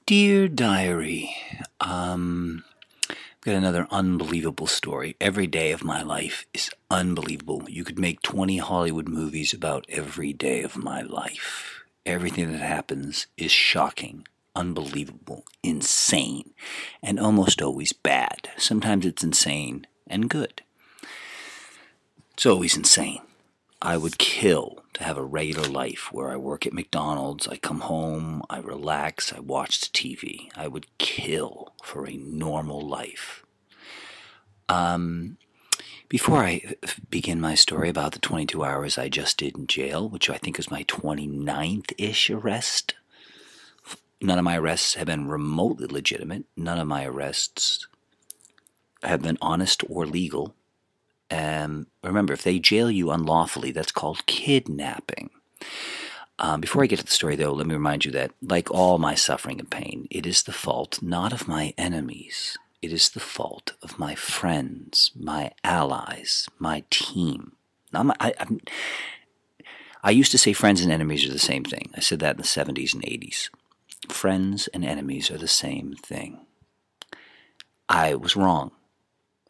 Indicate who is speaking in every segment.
Speaker 1: Dear Diary, I've got another unbelievable story. Every day of my life is unbelievable. You could make 20 Hollywood movies about every day of my life. Everything that happens is shocking, unbelievable, insane, and almost always bad. Sometimes it's insane and good. It's always insane. I would kill to have a regular life where I work at McDonald's, I come home, I relax, I watch the TV. I would kill for a normal life. Before I begin my story about the 22 hours I just did in jail, which I think is my 29th-ish arrest, none of my arrests have been remotely legitimate. None of my arrests have been honest or legal. Remember, if they jail you unlawfully, that's called kidnapping. Before I get to the story, though, let me remind you that, like all my suffering and pain, it is the fault not of my enemies. It is the fault of my friends, my allies, my team. I used to say friends and enemies are the same thing. I said that in the 70s and 80s. Friends and enemies are the same thing. I was wrong.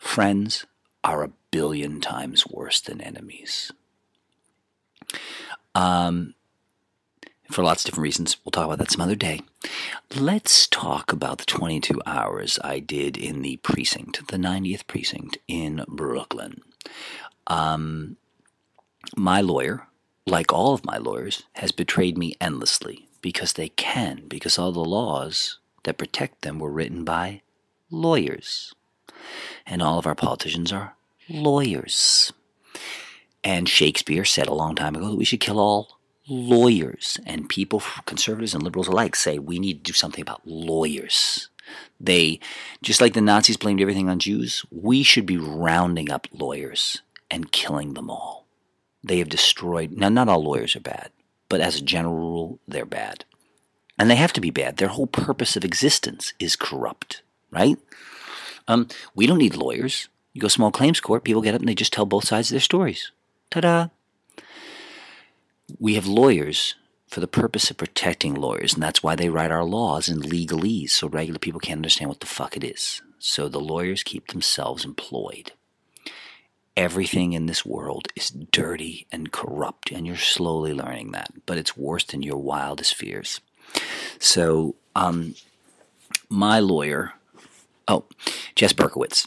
Speaker 1: Friends are a billion times worse than enemies. For lots of different reasons. We'll talk about that some other day. Let's talk about the 22 hours I did in the precinct, the 90th precinct in Brooklyn. My lawyer, like all of my lawyers, has betrayed me endlessly because they can, because all the laws that protect them were written by lawyers. And all of our politicians are lawyers. And Shakespeare said a long time ago that we should kill all lawyers. And people, conservatives and liberals alike, say we need to do something about lawyers. They, just like the Nazis blamed everything on Jews, we should be rounding up lawyers and killing them all. They have destroyed, now not all lawyers are bad, but as a general rule, they're bad. And they have to be bad. Their whole purpose of existence is corrupt, right? We don't need lawyers. You go small claims court, people get up and they just tell both sides of their stories. Ta-da! We have lawyers for the purpose of protecting lawyers, and that's why they write our laws in legalese, so regular people can't understand what the fuck it is. So the lawyers keep themselves employed. Everything in this world is dirty and corrupt, and you're slowly learning that, but it's worse than your wildest fears. So, my lawyer, Jess Berkowitz,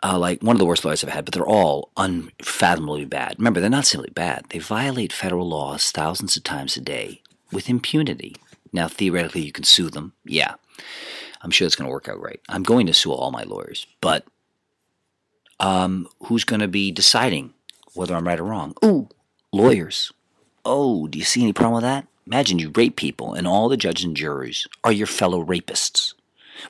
Speaker 1: like one of the worst lawyers I've had, but they're all unfathomably bad. Remember, they're not simply bad. They violate federal laws thousands of times a day with impunity. Now, theoretically, you can sue them. Yeah, I'm sure it's going to work out right. I'm going to sue all my lawyers, but who's going to be deciding whether I'm right or wrong? Ooh, lawyers. Oh, do you see any problem with that? Imagine you rape people, and all the judges and juries are your fellow rapists.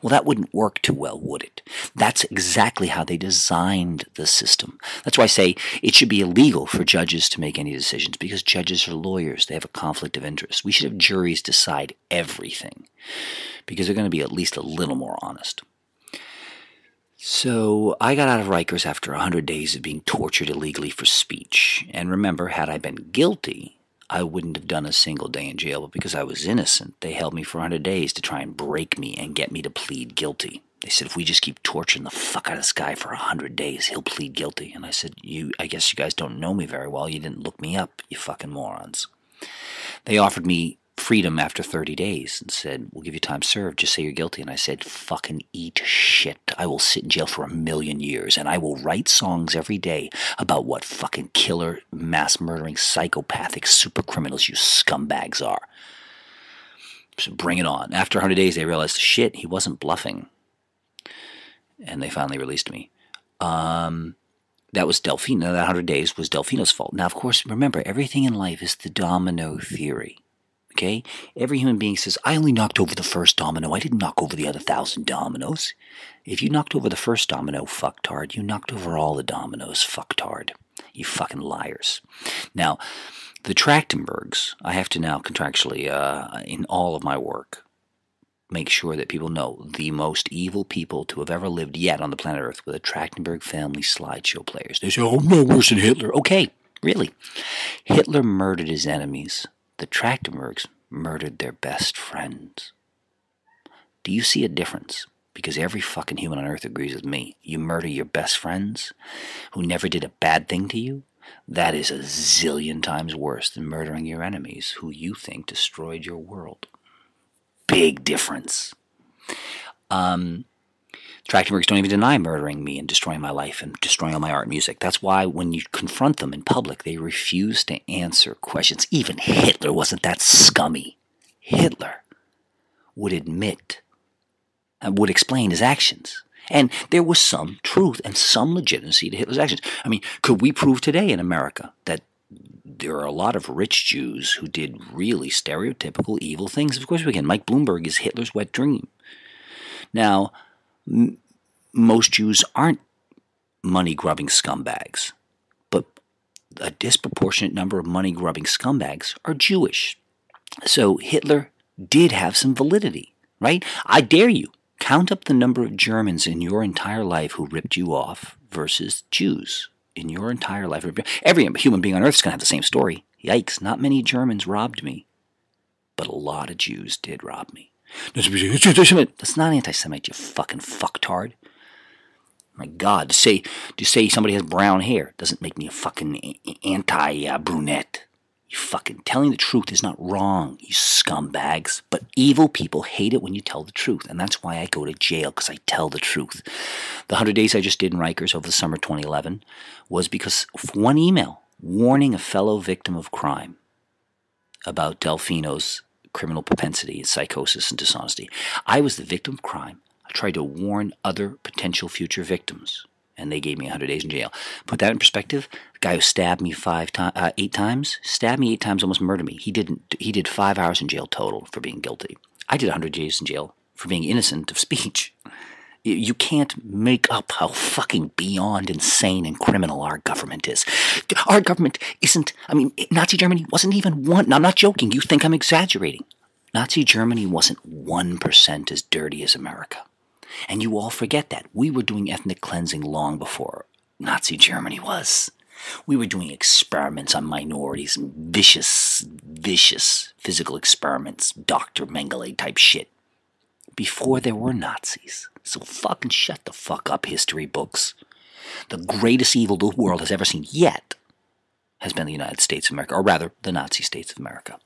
Speaker 1: Well, that wouldn't work too well, would it? That's exactly how they designed the system. That's why I say it should be illegal for judges to make any decisions, because judges are lawyers. They have a conflict of interest. We should have juries decide everything, because they're going to be at least a little more honest. So I got out of Rikers after 100 days of being tortured illegally for speech. And remember, had I been guilty, I wouldn't have done a single day in jail, but because I was innocent, they held me for 100 days to try and break me and get me to plead guilty. They said, if we just keep torturing the fuck out of this guy for 100 days, he'll plead guilty. And I said, I guess you guys don't know me very well. You didn't look me up, you fucking morons. They offered me freedom after 30 days and said, we'll give you time served, just say you're guilty. And I said, fucking eat shit. I will sit in jail for 1,000,000 years, and I will write songs every day about what fucking killer, mass-murdering, psychopathic super criminals you scumbags are. So bring it on. After 100 days, they realized, shit, he wasn't bluffing. And they finally released me. That was Delfino. That 100 days was Delfino's fault. Now, of course, remember, everything in life is the domino theory. Okay? Every human being says, I only knocked over the first domino. I didn't knock over the other 1,000 dominoes. If you knocked over the first domino, fucktard, you knocked over all the dominoes, fucktard. You fucking liars. Now, the Trachtenbergs, I have to now contractually, in all of my work, make sure that people know the most evil people to have ever lived yet on the planet Earth were the Trachtenberg family slideshow players. They say, oh, no worse than Hitler. Okay, really. Hitler murdered his enemies. The Trachtenbergs murdered their best friends. Do you see a difference? Because every fucking human on earth agrees with me. You murder your best friends who never did a bad thing to you, that is a zillion times worse than murdering your enemies who you think destroyed your world. Big difference. Trachtenbergs don't even deny murdering me and destroying my life and destroying all my art and music. That's why when you confront them in public, they refuse to answer questions. Even Hitler wasn't that scummy. Hitler would admit and would explain his actions. And there was some truth and some legitimacy to Hitler's actions. I mean, could we prove today in America that there are a lot of rich Jews who did really stereotypical evil things? Of course we can. Mike Bloomberg is Hitler's wet dream. Now, most Jews aren't money-grubbing scumbags, but a disproportionate number of money-grubbing scumbags are Jewish. So Hitler did have some validity, right? I dare you, count up the number of Germans in your entire life who ripped you off versus Jews in your entire life. Every human being on earth is going to have the same story. Yikes, not many Germans robbed me, but a lot of Jews did rob me. That's not anti-Semite, you fucking fucktard. My God, to say somebody has brown hair doesn't make me a fucking anti-brunette. You fucking telling the truth is not wrong, you scumbags. But evil people hate it when you tell the truth, and that's why I go to jail, because I tell the truth. The 100 days I just did in Rikers over the summer 2011 was because of one email warning a fellow victim of crime about Delfino's criminal propensity, psychosis, and dishonesty. I was the victim of crime. I tried to warn other potential future victims, and they gave me 100 days in jail. Put that in perspective, the guy who stabbed me 8 times, almost murdered me. He did 5 hours in jail total for being guilty. I did 100 days in jail for being innocent of speech. You can't make up how fucking beyond insane and criminal our government is. Our government isn't, Nazi Germany wasn't even one. Now, I'm not joking. You think I'm exaggerating. Nazi Germany wasn't 1% as dirty as America. And you all forget that. We were doing ethnic cleansing long before Nazi Germany was. We were doing experiments on minorities and vicious physical experiments, Dr. Mengele type shit, before there were Nazis. So fucking shut the fuck up, history books. The greatest evil the world has ever seen yet has been the United States of America, or rather, the Nazi States of America.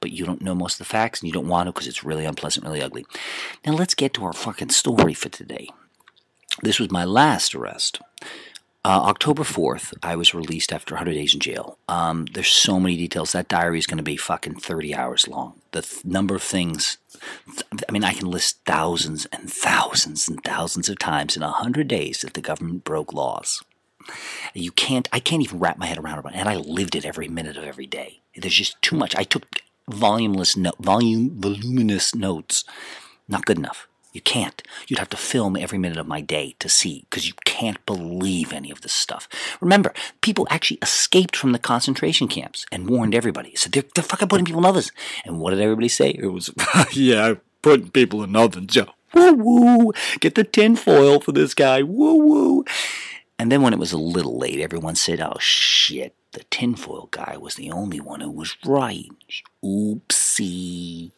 Speaker 1: But you don't know most of the facts, and you don't want to because it's really unpleasant, really ugly. Now let's get to our fucking story for today. This was my last arrest. October 4th, I was released after 100 days in jail. There's so many details. That diary is going to be fucking 30 hours long. The number of things, I can list thousands and thousands and thousands of times in 100 days that the government broke laws. I can't even wrap my head around it, and I lived it every minute of every day. There's just too much. I took voluminous notes. Not good enough. You can't. You'd have to film every minute of my day to see, because you can't believe any of this stuff. Remember, people actually escaped from the concentration camps and warned everybody. So they're fucking putting people in ovens. And what did everybody say? It was, yeah, putting people in ovens. Yeah. Woo-woo. Get the tin foil for this guy. Woo-woo. And then when it was a little late, everyone said, oh, shit, the tinfoil guy was the only one who was right. Oopsie.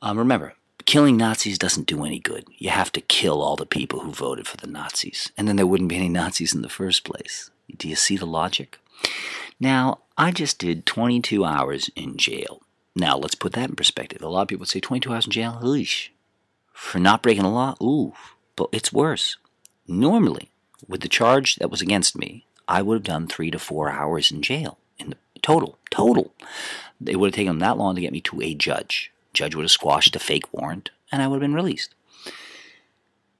Speaker 1: Remember, killing Nazis doesn't do any good. You have to kill all the people who voted for the Nazis. And then there wouldn't be any Nazis in the first place. Do you see the logic? Now, I just did 22 hours in jail. Now, let's put that in perspective. A lot of people would say 22 hours in jail? Eesh. For not breaking the law? Ooh. But it's worse. Normally, with the charge that was against me, I would have done 3 to 4 hours in jail in the total. It would have taken them that long to get me to a judge. Judge would have squashed a fake warrant, and I would have been released.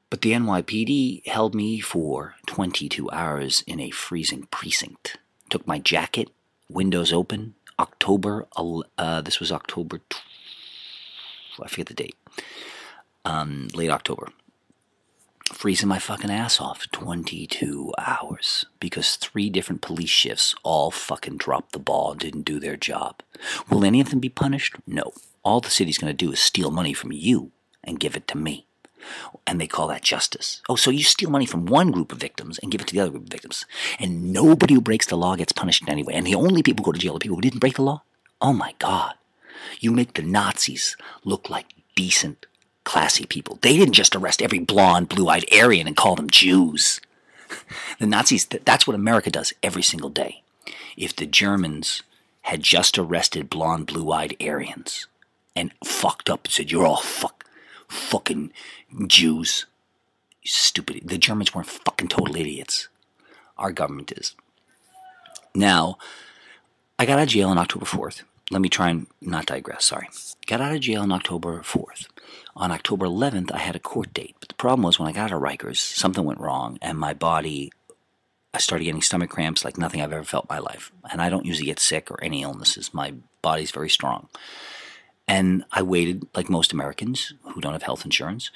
Speaker 1: But the NYPD held me for 22 hours in a freezing precinct. Took my jacket, windows open, this was October, I forget the date, late October. Freezing my fucking ass off 22 hours because 3 different police shifts all fucking dropped the ball and didn't do their job. Will any of them be punished? No. All the city's going to do is steal money from you and give it to me. And they call that justice. Oh, so you steal money from one group of victims and give it to the other group of victims. And nobody who breaks the law gets punished in any way. And the only people who go to jail are people who didn't break the law? Oh my God. You make the Nazis look like decent, classy people. They didn't just arrest every blonde, blue-eyed Aryan and call them Jews. The Nazis, that's what America does every single day. If the Germans had just arrested blonde, blue-eyed Aryans and fucked up and said, you're all fucking Jews, stupid. The Germans weren't fucking total idiots. Our government is. Now, I got out of jail on October 4th. Let me try and not digress, sorry. Got out of jail on October 4th. On October 11th, I had a court date. But the problem was when I got out of Rikers, something went wrong, and my body, I started getting stomach cramps like nothing I've ever felt in my life. And I don't usually get sick or any illnesses. My body's very strong. And I waited, like most Americans who don't have health insurance,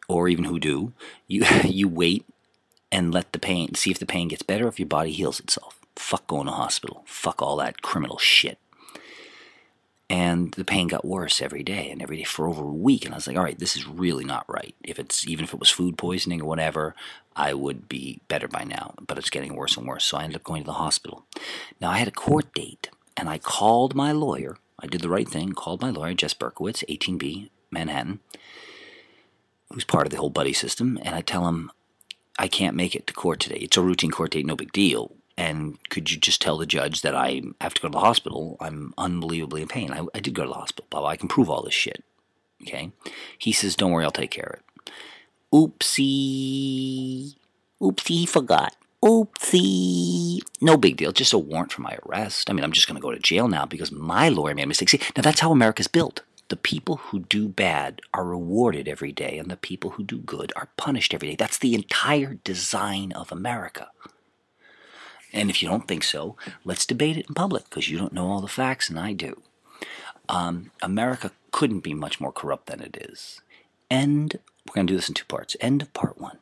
Speaker 1: or even who do, you wait and let the pain, see if the pain gets better, if your body heals itself. Fuck going to hospital. Fuck all that criminal shit. And the pain got worse every day for over a week. And I was like, all right, this is really not right. Even if it was food poisoning or whatever, I would be better by now. But it's getting worse and worse. So I ended up going to the hospital. Now I had a court date, and I called my lawyer. I did the right thing, called my lawyer, Jess Berkowitz, 18B, Manhattan, who's part of the whole buddy system. And I tell him, I can't make it to court today. It's a routine court date, no big deal. And could you just tell the judge that I have to go to the hospital? I'm unbelievably in pain. I did go to the hospital. Blah, blah. I can prove all this shit. Okay? He says, don't worry, I'll take care of it. Oopsie. Oopsie, he forgot. Oopsie. No big deal. Just a warrant for my arrest. I mean, I'm just going to go to jail now because my lawyer made a mistake. See, now that's how America's built. The people who do bad are rewarded every day, and the people who do good are punished every day. That's the entire design of America. And if you don't think so, let's debate it in public, because you don't know all the facts, and I do. America couldn't be much more corrupt than it is. And we're going to do this in two parts. End of part 1.